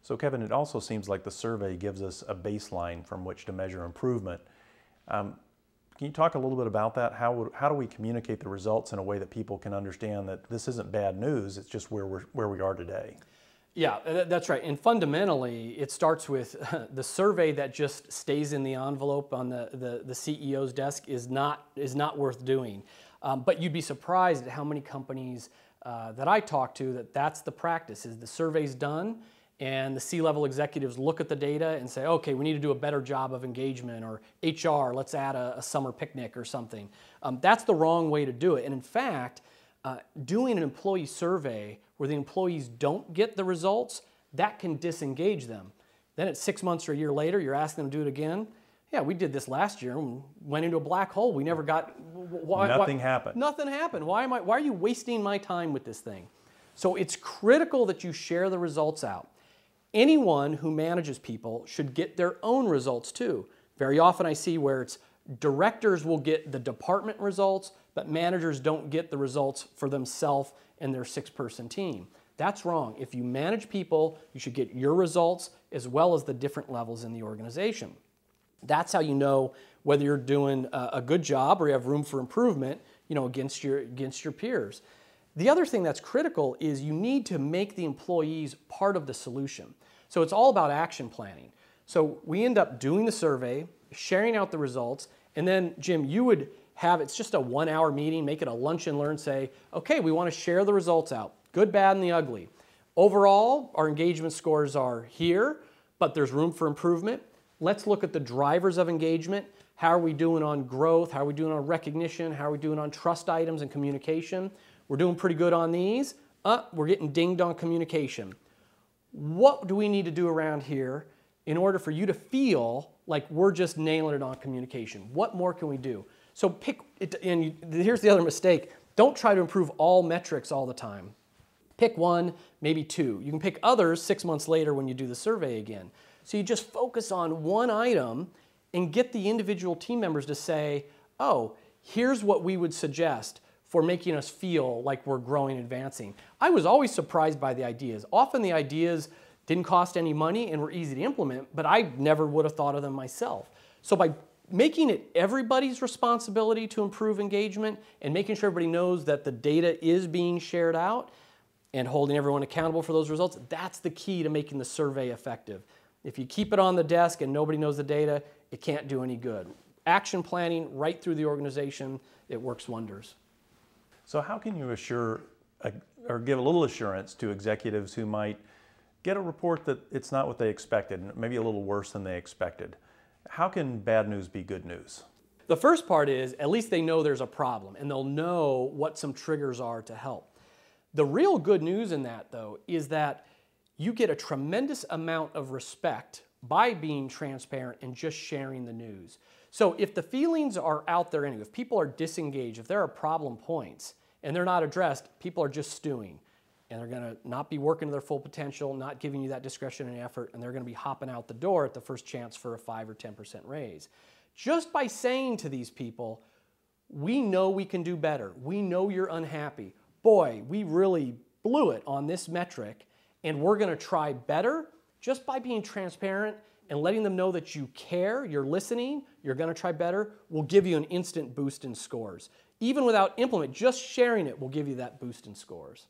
So Kevin, it also seems like the survey gives us a baseline from which to measure improvement. Can you talk a little bit about that? How do we communicate the results in a way that people can understand that this isn't bad news, it's just where we are today? Yeah, that's right. And fundamentally, it starts with the survey that just stays in the envelope on the CEO's desk is not worth doing. But you'd be surprised at how many companies that I talk to that's the practice, is the survey's done and the C-level executives look at the data and say, okay, we need to do a better job of engagement, or HR, let's add a summer picnic or something. That's the wrong way to do it. And in fact, doing an employee survey where the employees don't get the results, that can disengage them. Then at 6 months or a year later, you're asking them to do it again. Yeah, we did this last year and went into a black hole. We never got... Nothing happened. Nothing happened. Why are you wasting my time with this thing? So it's critical that you share the results out. Anyone who manages people should get their own results too. Very often I see where it's directors will get the department results, but managers don't get the results for themselves and their 6-person team. That's wrong. If you manage people, you should get your results as well as the different levels in the organization. That's how you know whether you're doing a good job or you have room for improvement, against your peers. The other thing that's critical is you need to make the employees part of the solution. So it's all about action planning. So we end up doing the survey, sharing out the results, and then, Jim, you would have, it's just a 1-hour meeting, make it a lunch and learn, say, okay, we want to share the results out, good, bad, and the ugly. Overall, our engagement scores are here, but there's room for improvement. Let's look at the drivers of engagement. How are we doing on growth? How are we doing on recognition? How are we doing on trust items and communication? We're doing pretty good on these. We're getting dinged on communication. What do we need to do around here in order for you to feel like we're just nailing it on communication? What more can we do? So pick it, and here's the other mistake. Don't try to improve all metrics all the time. Pick one, maybe two. You can pick others 6 months later when you do the survey again. So you just focus on one item and get the individual team members to say, oh, here's what we would suggest for making us feel like we're growing and advancing. I was always surprised by the ideas. Often the ideas didn't cost any money and were easy to implement, but I never would have thought of them myself. So by making it everybody's responsibility to improve engagement and making sure everybody knows that the data is being shared out and holding everyone accountable for those results, that's the key to making the survey effective. If you keep it on the desk and nobody knows the data, it can't do any good. Action planning right through the organization, it works wonders. So how can you assure or give a little assurance to executives who might get a report that it's not what they expected, maybe a little worse than they expected? How can bad news be good news? The first part is at least they know there's a problem and they'll know what some triggers are to help. The real good news in that, though, is that you get a tremendous amount of respect by being transparent and just sharing the news. So if the feelings are out there anyway, if people are disengaged, if there are problem points and they're not addressed, people are just stewing. And they're going to not be working to their full potential, not giving you that discretionary effort, and they're going to be hopping out the door at the first chance for a 5 or 10% raise. Just by saying to these people, we know we can do better. We know you're unhappy. Boy, we really blew it on this metric, and we're going to try better. Just by being transparent and letting them know that you care, you're listening, you're going to try better, will give you an instant boost in scores. Even without implement, just sharing it will give you that boost in scores.